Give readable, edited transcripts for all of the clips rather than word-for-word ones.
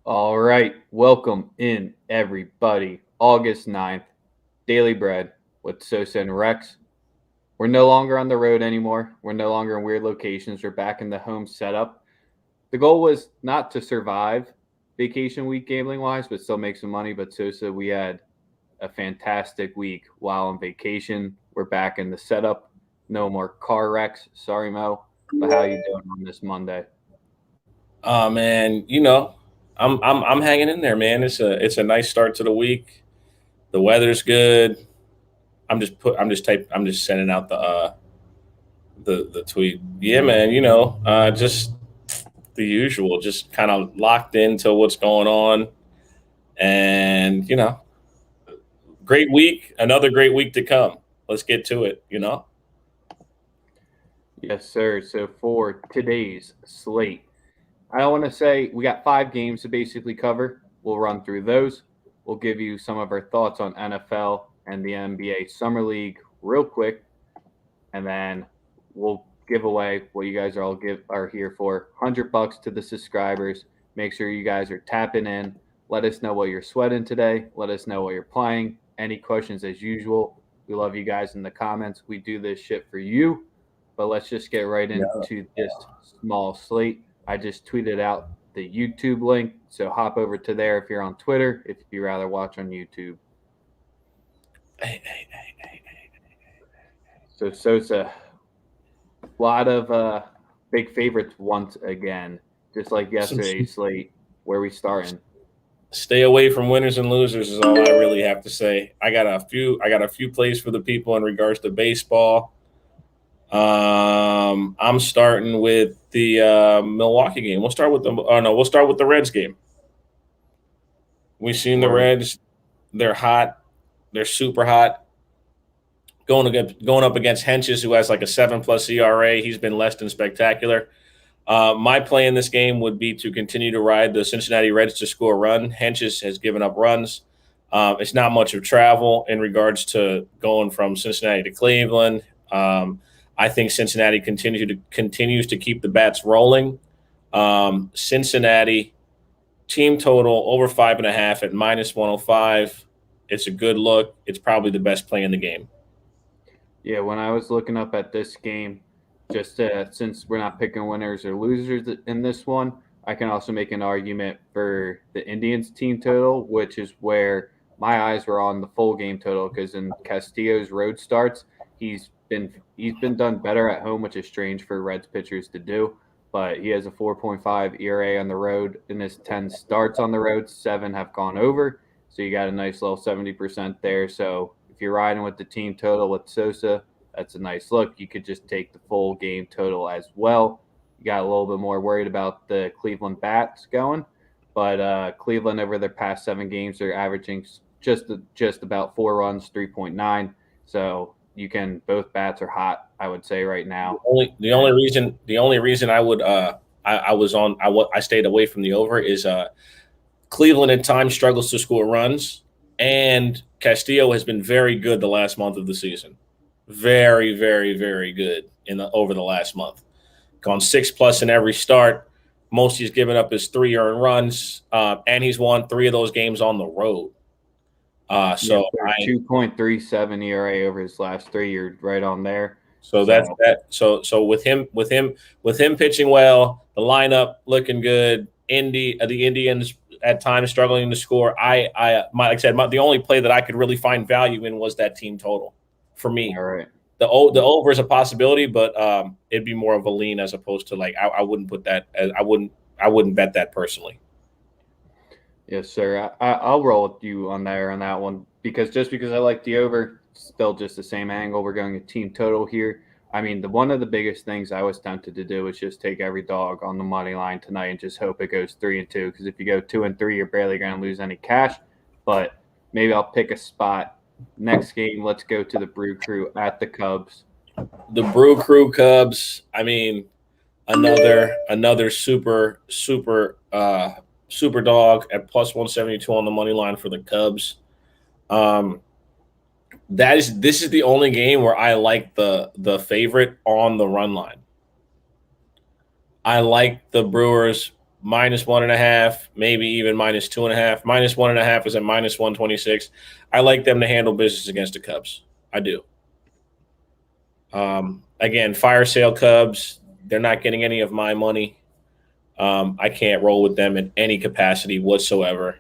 All right, welcome in everybody. August 9th, Daily Bread with Sosa and Rex. We're no longer on the road anymore. We're no longer in weird locations. We're back in the home setup. The goal was not to survive vacation week gambling wise, but still make some money. But Sosa, we had a fantastic week while on vacation. We're back in the setup. No more car wrecks. Sorry, Mo. But how you doing on this Monday? Oh man, I'm hanging in there, man. It's a nice start to the week. The weather's good. I'm just sending out the tweet. Yeah, man. Just the usual. Just kind of locked into what's going on, and great week. Another great week to come. Let's get to it. Yes, sir. So for today's slate, I want to say we got 5 games to basically cover. We'll run through those. We'll give you some of our thoughts on NFL and the NBA Summer League real quick, and then we'll give away what you guys are here for. $100 to the subscribers. Make sure you guys are tapping in. Let us know what you're sweating today. Let us know what you're playing. Any questions as usual. We love you guys in the comments. We do this shit for you. But let's just get right Yeah. into this small slate. I just tweeted out the YouTube link, so hop over to there if you're on Twitter, if you rather watch on YouTube. Hey, hey, hey, hey, hey. So Sosa, a lot of big favorites once again, just like yesterday's slate. Where we starting? Stay away from winners and losers is all I really have to say. I got a few plays for the people in regards to baseball. I'm starting with the Milwaukee game. We'll start with the oh no, we'll start with the Reds game. We've seen the Word. Reds. They're hot. They're super hot. Going up against Henches, who has like a 7+ ERA. He's been less than spectacular. My play in this game would be to continue to ride the Cincinnati Reds to score a run. Henches has given up runs. It's not much of travel in regards to going from Cincinnati to Cleveland. I think Cincinnati continues to keep the bats rolling. Cincinnati team total over 5.5 at -105. It's a good look. It's probably the best play in the game. Yeah, when I was looking up at this game, just since we're not picking winners or losers in this one, I can also make an argument for the Indians team total, which is where my eyes were on the full game total because in Castillo's road starts, he's been done better at home, which is strange for Reds pitchers to do. But he has a 4.5 ERA on the road. In his 10 starts on the road, 7 have gone over. So you got a nice little 70% there. So if you're riding with the team total with Sosa, that's a nice look. You could just take the full game total as well. You got a little bit more worried about the Cleveland bats going, but Cleveland over their past 7 games, they're averaging just about 4 runs, 3.9. So you can both bats are hot. I would say right The now. only the only And reason the only reason I would I stayed away from the over is Cleveland at times struggles to score runs, and Castillo has been very good the last month of the season. Very, very, very good in the over the last month. Gone 6+ in every start. Most he's given up is 3 earned runs, and he's won 3 of those games on the road. yeah, So for I 2.37 ERA over his last 3, you're right on there. so that's So that. So with him pitching well, the lineup looking good. The Indians at times struggling to score. Like I said, the only play that I could really find value in was that team total for me. all right. The over is a possibility, but it'd be more of a lean as opposed to like I wouldn't put that. I wouldn't bet that personally. Yes, sir. I'll roll with you on there on that one because just because I like the over, still just the same angle. We're going a team total here. I mean, the one of the biggest things I was tempted to do was just take every dog on the money line tonight and just hope it goes 3-2. Because if you go 2-3, you're barely going to lose any cash. But maybe I'll pick a spot. Next game, let's go to the Brew Crew at the Cubs. The Brew Crew Cubs. I mean, another super dog at +172 on the money line for the Cubs. Um, this is the only game where I like the favorite on the run line. I like the Brewers -1.5, maybe even -2.5. -1.5 is at -126. I like them to handle business against the Cubs. I do. Again, fire sale Cubs. They're not getting any of my money. I can't roll with them in any capacity whatsoever.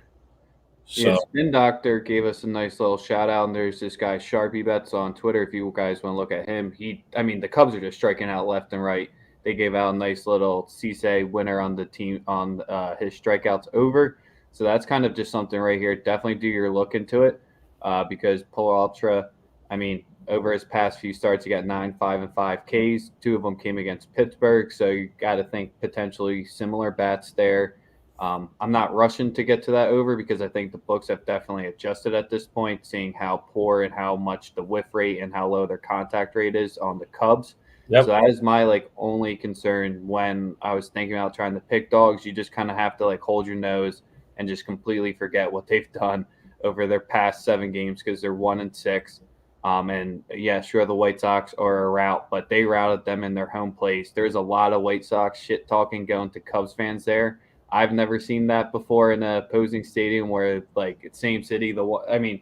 Yeah, So Spin Doctor gave us a nice little shout out, and there's this guy Sharpie Bets on Twitter. If you guys want to look at him, I mean, the Cubs are just striking out left and right. They gave out a nice little Cisse winner on the team on his strikeouts over. So that's kind of just something right here. Definitely do your look into it because Polar Ultra, I mean, over his past few starts, he got 9, 5, and 5 Ks. 2 of them came against Pittsburgh, so you got to think potentially similar bats there. I'm not rushing to get to that over because I think the books have definitely adjusted at this point, seeing how poor and how much the whiff rate and how low their contact rate is on the Cubs. yep. So that is my only concern when I was thinking about trying to pick dogs. You just kind of have to hold your nose and just completely forget what they've done over their past 7 games because they're 1-6. And yeah, sure, the White Sox are a rout, but they routed them in their home place. There's a lot of White Sox shit talking going to Cubs fans there. I've never seen that before in an opposing stadium where it's same city. I mean,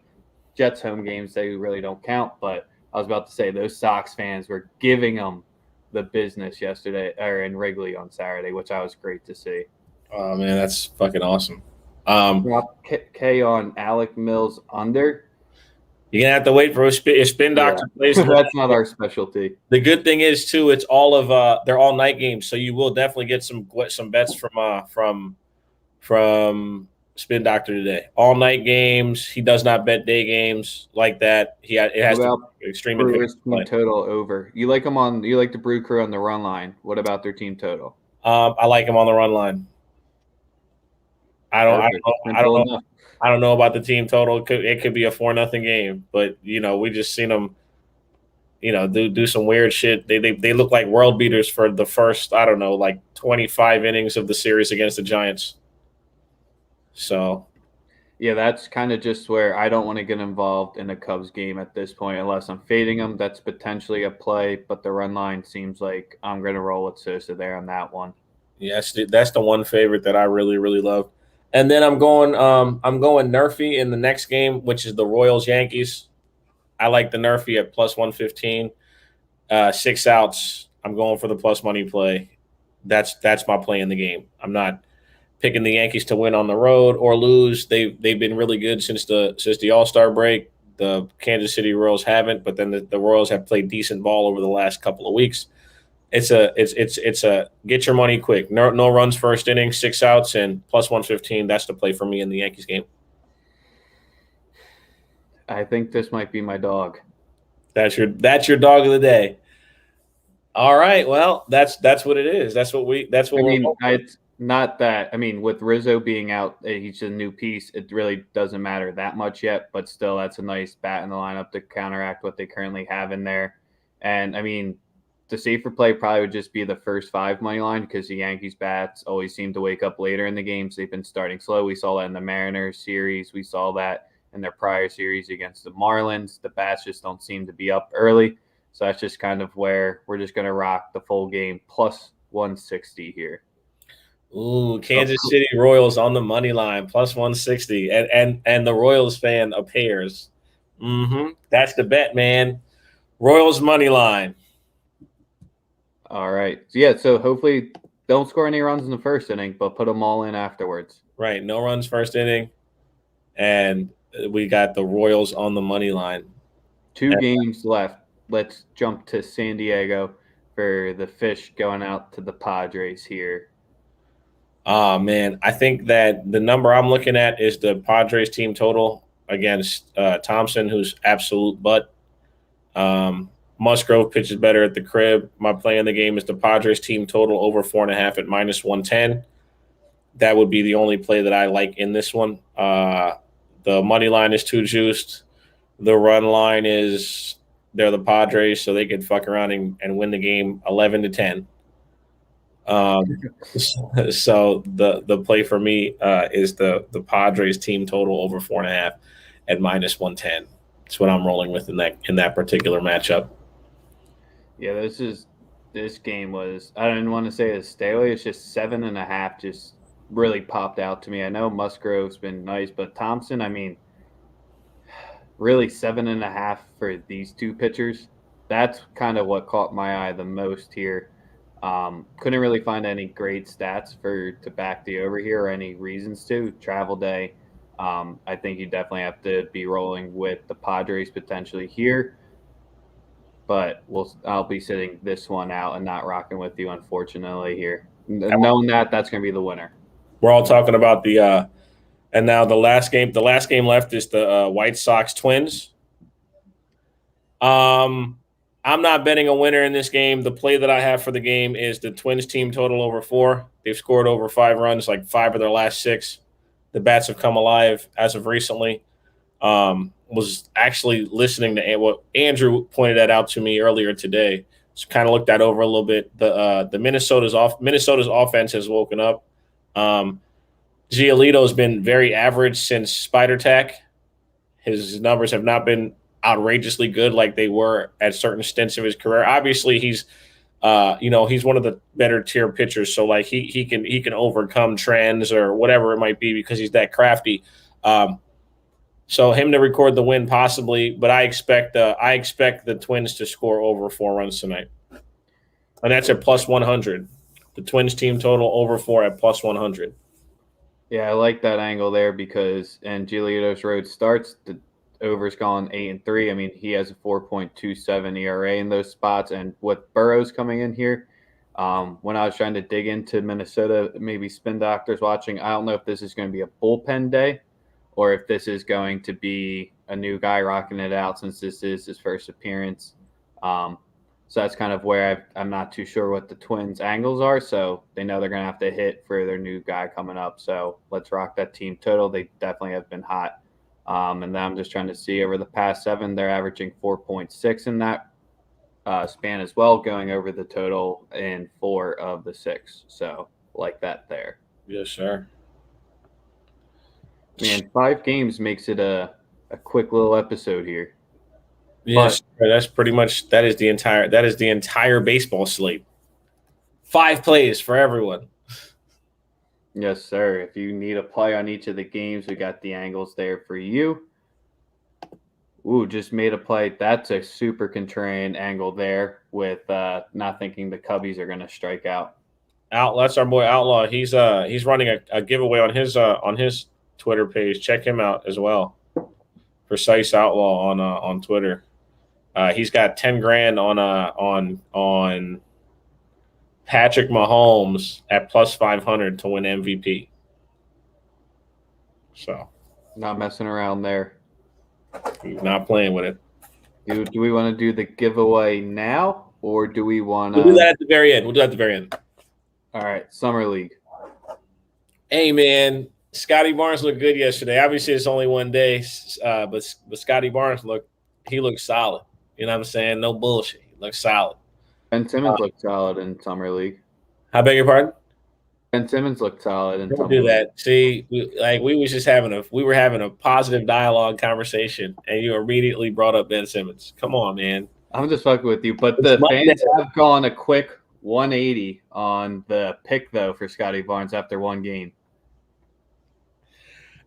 Jets home games, they really don't count. But I was about to say those Sox fans were giving them the business yesterday or in Wrigley on Saturday, which I was great to see. Oh man, that's fucking awesome. Drop K on Alec Mills under. You're gonna have to wait for a spin doctor plays. That's not our specialty. The good thing is too, it's all of they're all night games, so you will definitely get some bets from Spin Doctor today. All night games. He does not bet day games like that. It has to be extreme advantage. Team total over. You like the Brew Crew on the run line. What about their team total? I like him on the run line. I don't know about the team total. It could be a 4-0 game, but we just seen them, do some weird shit. They look like world beaters for the first 25 innings of the series against the Giants. So, yeah, that's kind of just where I don't want to get involved in a Cubs game at this point unless I'm fading them. That's potentially a play, but the run line seems like I'm going to roll with Sosa there on that one. Yes, that's the one favorite that I really, really love. And then I'm going Nerfy in the next game, which is the Royals Yankees. I like the Nerfy at +115. 6 outs. I'm going for the plus money play. That's my play in the game. I'm not picking the Yankees to win on the road or lose. They've been really good since the All-Star break. The Kansas City Royals haven't, but then the Royals have played decent ball over the last couple of weeks. It's a get your money quick. No runs first inning, 6 outs, and +115. That's the play for me in the Yankees game. I think this might be my dog. That's your dog of the day. All right. Well, that's what it is. That's what it's not that. I mean, with Rizzo being out, he's a new piece. It really doesn't matter that much yet, but still, that's a nice bat in the lineup to counteract what they currently have in there. And I mean, the safer play probably would just be the first 5 money line because the Yankees bats always seem to wake up later in the games. They've been starting slow. We saw that in the Mariners series. We saw that in their prior series against the Marlins. The bats just don't seem to be up early. So that's just kind of where we're just going to rock the full game +160 here. Ooh, Kansas City Royals on the money line +160, and the Royals fan appears. That's the bet, man. Royals money line. All right. So hopefully don't score any runs in the first inning, but put them all in afterwards. Right. No runs first inning. And we got the Royals on the money line. 2 games left. Let's jump to San Diego for the Fish going out to the Padres here. Oh, man. I think that the number I'm looking at is the Padres team total against Thompson, who's absolute butt. Musgrove pitches better at the crib. My play in the game is the Padres team total over 4.5 at -110. That would be the only play that I like in this one. The money line is too juiced. The run line is they're the Padres, so they could fuck around and win the game 11-10. So the play for me is the Padres team total over 4.5 at -110. That's what I'm rolling with in that particular matchup. Yeah, this game was, I didn't want to say a stay away. It's just 7.5, just really popped out to me. I know Musgrove's been nice, but Thompson, I mean, really 7.5 for these two pitchers. That's kind of what caught my eye the most here. Couldn't really find any great stats to back the over here or any reasons to. Travel day. I think you definitely have to be rolling with the Padres potentially here, but I'll be sitting this one out and not rocking with you, unfortunately, here. Knowing that's going to be the winner. We're all talking about and now the last game. The last game left is the White Sox Twins. I'm not betting a winner in this game. The play that I have for the game is the Twins team total over 4. They've scored over 5 runs, like 5 of their last 6. The bats have come alive as of recently. Was actually listening to what Andrew pointed that out to me earlier today. So kind of looked that over a little bit. The Minnesota's offense has woken up. Giolito's been very average since Spider Tack. His numbers have not been outrageously good like they were at certain stints of his career. Obviously, he's one of the better tier pitchers, so like he can overcome trends or whatever it might be because he's that crafty. So him to record the win possibly, but I expect the Twins to score over 4 runs tonight, and that's at plus 100. The Twins team total over 4 at plus 100. Yeah, I like that angle there because in Giolito's road starts, the over's gone 8-3. I mean, he has a 4.27 ERA in those spots, and with Burrows coming in here, when I was trying to dig into Minnesota, maybe spin doctors watching, I don't know if this is going to be a bullpen day or if this is going to be a new guy rocking it out since this is his first appearance. So that's kind of where I'm not too sure what the Twins' angles are. So they know they're going to have to hit for their new guy coming up. So let's rock that team total. They definitely have been hot. And then I'm just trying to see over the past 7, they're averaging 4.6 in that span as well, going over the total in 4 of the 6. So like that there. Yes, sir. Man, 5 games makes it a quick little episode here. Yes, that's pretty much that is the entire baseball slate. 5 plays for everyone. Yes, sir. If you need a play on each of the games, we got the angles there for you. Ooh, just made a play. That's a super contrarian angle there with not thinking the Cubbies are going to strike out. That's our boy Outlaw. He's running a giveaway on his Twitter page. Check him out as well. Precise Outlaw on Twitter. He's got 10 grand on Patrick Mahomes at plus 500 to win MVP. So, not messing around there. He's not playing with it. Do we want to do the giveaway now, or do we want to? We'll do that at the very end. All right, Summer League. Hey, man, Scotty Barnes looked good yesterday. Obviously, it's only one day, but Scotty Barnes looked solid. You know what I'm saying? No bullshit. He looks solid. Ben Simmons looked solid in Summer League. I beg your pardon? Ben Simmons looked solid in Don't do that. See, we were having a positive dialogue conversation, and you immediately brought up Ben Simmons. Come on, man. I'm just fucking with you, but the fans have gone a quick 180 on the pick though for Scotty Barnes after one game.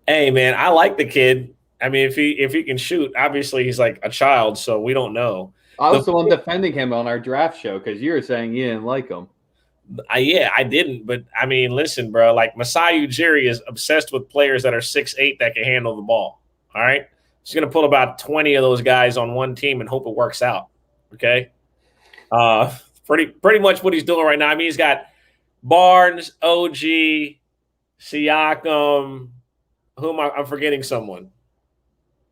Hey, man, I like the kid. I mean, if he can shoot, obviously he's like a child, so we don't know. I was the one defending him on our draft show because you were saying you didn't like him. Yeah, I didn't, but I mean, listen, bro. Like Masai Ujiri is obsessed with players that are 6'8" that can handle the ball. All right, he's gonna pull about 20 of those guys on one team and hope it works out. Okay, pretty much what he's doing right now. I mean, he's got Barnes, OG, Siakam. I'm forgetting someone.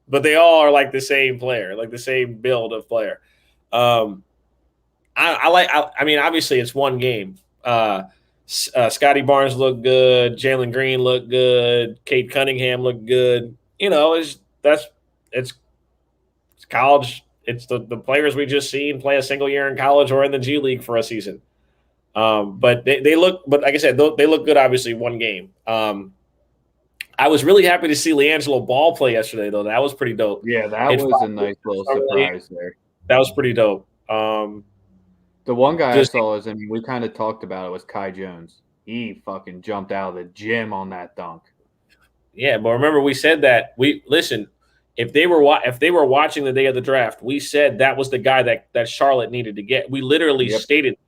But they all are like the same player, like the same build of player. I mean, obviously it's one game. Scotty Barnes looked good. Jalen Green looked good. Cade Cunningham looked good. You know, it's college. It's the players we just seen play a single year in college or in the G League for a season. But they look, but like I said, they look good. Obviously, one game. I was really happy to see LiAngelo Ball play yesterday, though. That was pretty dope. Yeah, that was a nice little surprise there. That was pretty dope. The one guy I saw we kind of talked about it, was Kai Jones. he fucking jumped out of the gym on that dunk. Yeah, but remember we said that if they were watching the day of the draft, we said that was the guy that Charlotte needed to get. We literally Yep. stated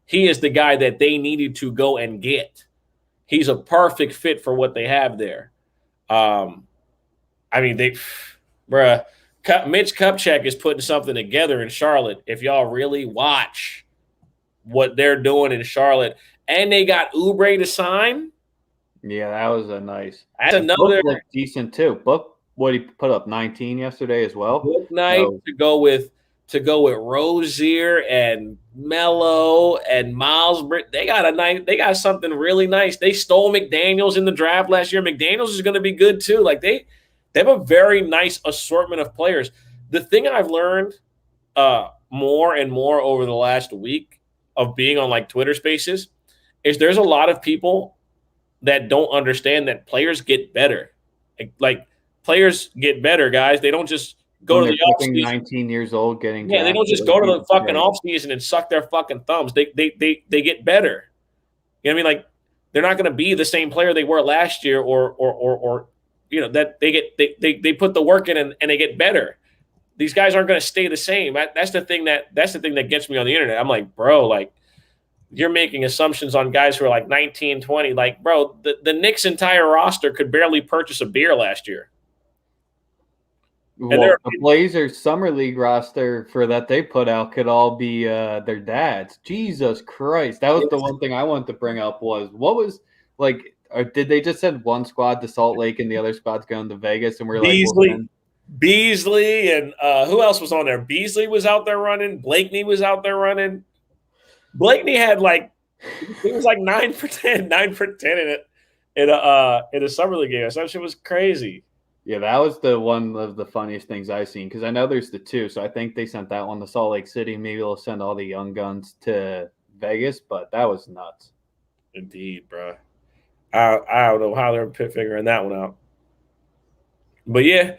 he is the guy that they needed to go and get. He's a perfect fit for what they have there. I mean, Mitch Kupchak is putting something together in Charlotte. If y'all really watch what they're doing in Charlotte, and they got Oubre to sign. Yeah, that was a nice. That's another Book looked decent too. Book, what he put up 19 yesterday as well. book night So, to go with Rozier and Melo and Miles. They got something really nice. They stole McDaniels in the draft last year. McDaniels is going to be good too. Like they have a very nice assortment of players. The thing I've learned more and more over the last week of being on like Twitter Spaces is there's a lot of people that don't understand that players get better. Like players get better, guys. They don't just go to the offseason. 19 years old, getting they don't just go to the fucking offseason and suck their fucking thumbs. They get better. You know what I mean? Like they're not going to be the same player they were last year, or that they put the work in and they get better. These guys aren't going to stay the same. That's the thing that gets me on the internet. I'm like, bro, like you're making assumptions on guys who are like 19, 20. Like, bro, the Knicks' entire roster could barely purchase a beer last year. Well, the Blazers summer league roster for that they put out could all be their dads. Jesus Christ, that was the one thing I wanted to bring up was what was like. Did they just send one squad to Salt Lake and the other squad's going to Vegas? And we're Beasley, and who else was on there? Beasley was out there running. Blakeney was out there running. Blakeney had he was like 9 for 10 in a summer league game. That shit was crazy. Yeah, that was the one of the funniest things I've seen because I know there's the two. So I think they sent that one to Salt Lake City. Maybe they'll send all the young guns to Vegas, but that was nuts. Indeed, bro. I don't know how they're figuring that one out. But yeah,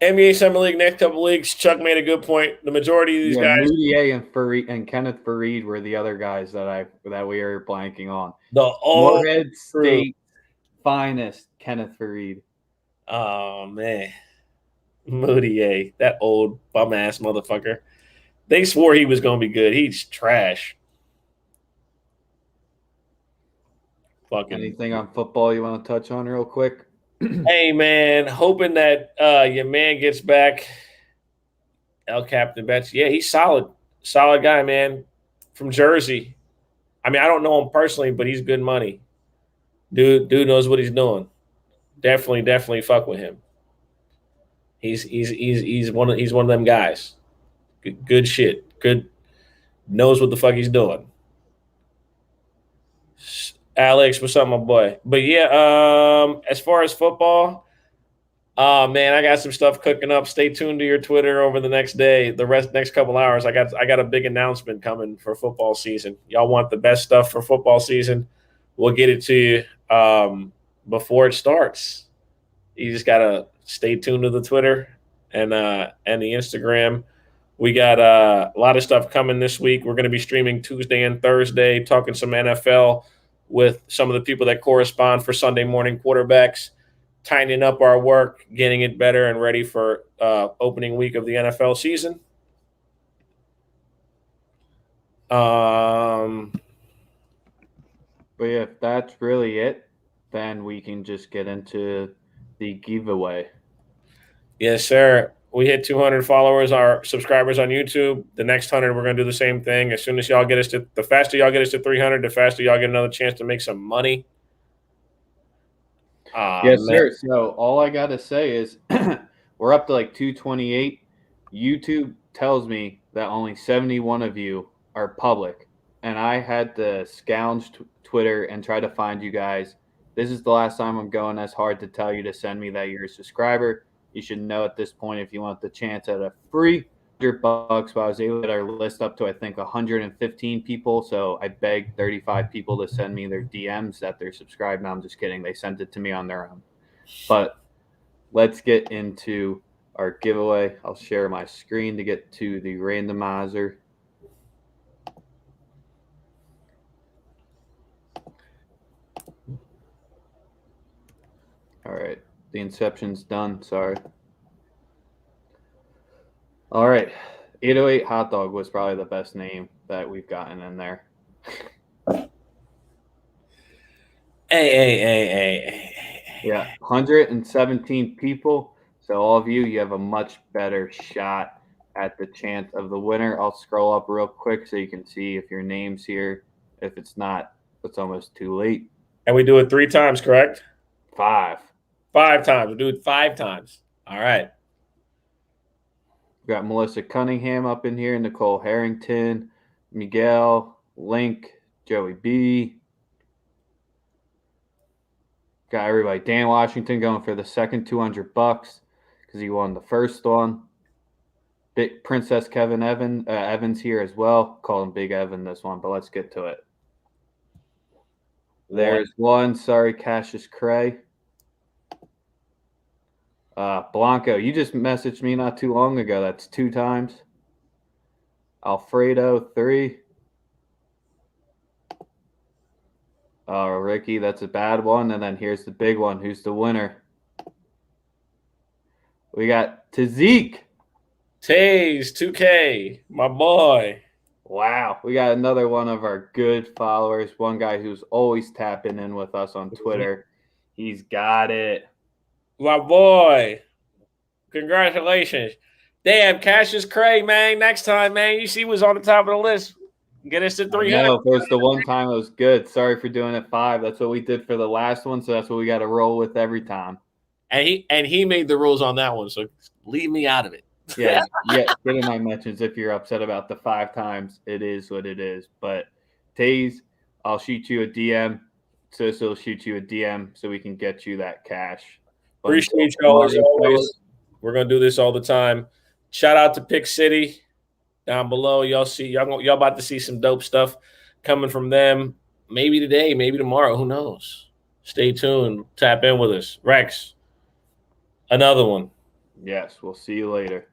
NBA Summer League, next couple leagues. Chuck made a good point. The majority of these guys, Moutier and Kenneth Fareed, were the other guys that we are blanking on. The Morehead State finest, Kenneth Fareed. Oh man, Moutier, that old bum ass motherfucker. They swore he was going to be good. He's trash. Fucking. Anything on football you want to touch on real quick? Hey man, hoping that your man gets back. El Captain Betts. Yeah, he's solid guy, man, from Jersey. I mean, I don't know him personally, but he's good money. Dude knows what he's doing. Definitely fuck with him. He's one of them guys. Good shit. Good, knows what the fuck he's doing. Alex, what's up, my boy? But yeah, as far as football, man, I got some stuff cooking up. Stay tuned to your Twitter over the next couple hours. I got a big announcement coming for football season. Y'all want the best stuff for football season? We'll get it to you before it starts. You just gotta stay tuned to the Twitter and the Instagram. We got a lot of stuff coming this week. We're going to be streaming Tuesday and Thursday, talking some NFL with some of the people that correspond for Sunday morning quarterbacks, tightening up our work, getting it better and ready for opening week of the NFL season. But yeah, if that's really it, then we can just get into the giveaway. Yes, sir. We hit 200 followers, our subscribers on YouTube. The next 100, we're going to do the same thing. As soon as y'all get us to, the faster y'all get us to 300, the faster y'all get another chance to make some money. Yes, sir. So all I got to say is we're up to like 228. YouTube tells me that only 71 of you are public. And I had to scourge Twitter and try to find you guys. This is the last time I'm going as hard to tell you to send me that you're a subscriber. You should know at this point if you want the chance at a free $100, but I was able to get our list up to, I think, 115 people. So I begged 35 people to send me their DMs that they're subscribed. No, I'm just kidding. They sent it to me on their own. But let's get into our giveaway. I'll share my screen to get to the randomizer. All right. The inception's done. Sorry. All right. 808 Hot Dog was probably the best name that we've gotten in there. Hey. Yeah. 117 people. So, all of you, you have a much better shot at the chance of the winner. I'll scroll up real quick so you can see if your name's here. If it's not, it's almost too late. And we do it 3 times, correct? 5. 5 times. We'll do it 5 times. All right. We got Melissa Cunningham up in here, Nicole Harrington, Miguel, Link, Joey B. Got everybody. Dan Washington going for the second $200 because he won the first one. Big Princess Kevin Evans here as well. Call him Big Evan this one, but let's get to it. There's one. Sorry, Cassius Cray. Blanco, you just messaged me not too long ago. That's 2 times. Alfredo, 3. Ricky, that's a bad one. And then here's the big one. Who's the winner? We got Tazik. Taze, 2K, my boy. Wow. We got another one of our good followers. One guy who's always tapping in with us on Twitter. He's got it. My boy. Congratulations. Damn, Cassius Cray, man. Next time, man. You see who's on the top of the list. Get us to 300. No, it was the one time it was good. Sorry for doing it 5. That's what we did for the last one, so that's what we got to roll with every time. And he made the rules on that one, so leave me out of it. Yeah, get in my mentions if you're upset about the 5 times. It is what it is. But Taze, I'll shoot you a DM. Sosa will shoot you a DM so we can get you that cash. Appreciate y'all as always. We're gonna do this all the time. Shout out to Pick City down below. Y'all about to see some dope stuff coming from them. Maybe today, maybe tomorrow. Who knows? Stay tuned. Tap in with us. Rex, another one. Yes, we'll see you later.